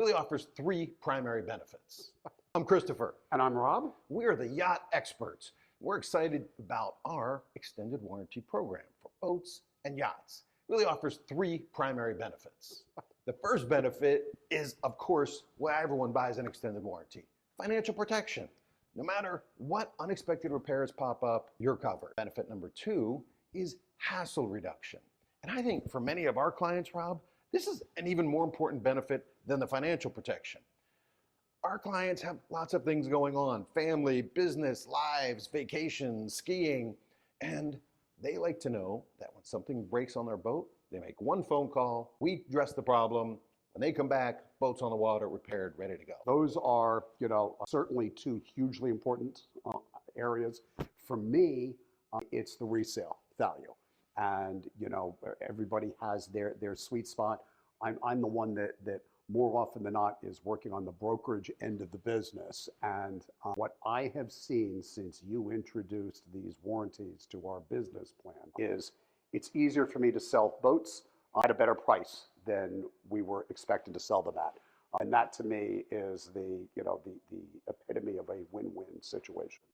really offers three primary benefits. I'm Christopher. And I'm Rob. We are the Yacht Experts. We're excited about our extended warranty program for boats and yachts. It really offers three primary benefits. The first benefit is, of course, why everyone buys an extended warranty: financial protection. No matter what unexpected repairs pop up, you're covered. Benefit number two is hassle reduction. And I think for many of our clients, Rob, this is an even more important benefit than the financial protection. Our clients have lots of things going on: family, business, lives, vacations, skiing, and they like to know that when something breaks on their boat, they make one phone call, we address the problem, when they come back, boat's on the water, repaired, ready to go. Those are, certainly two hugely important areas. For me, it's the resale value. And, everybody has their sweet spot. I'm the one that more often than not is working on the brokerage end of the business. And what I have seen since you introduced these warranties to our business plan is it's easier for me to sell boats at a better price than we were expecting to sell them at. And that to me is the epitome of a win-win situation.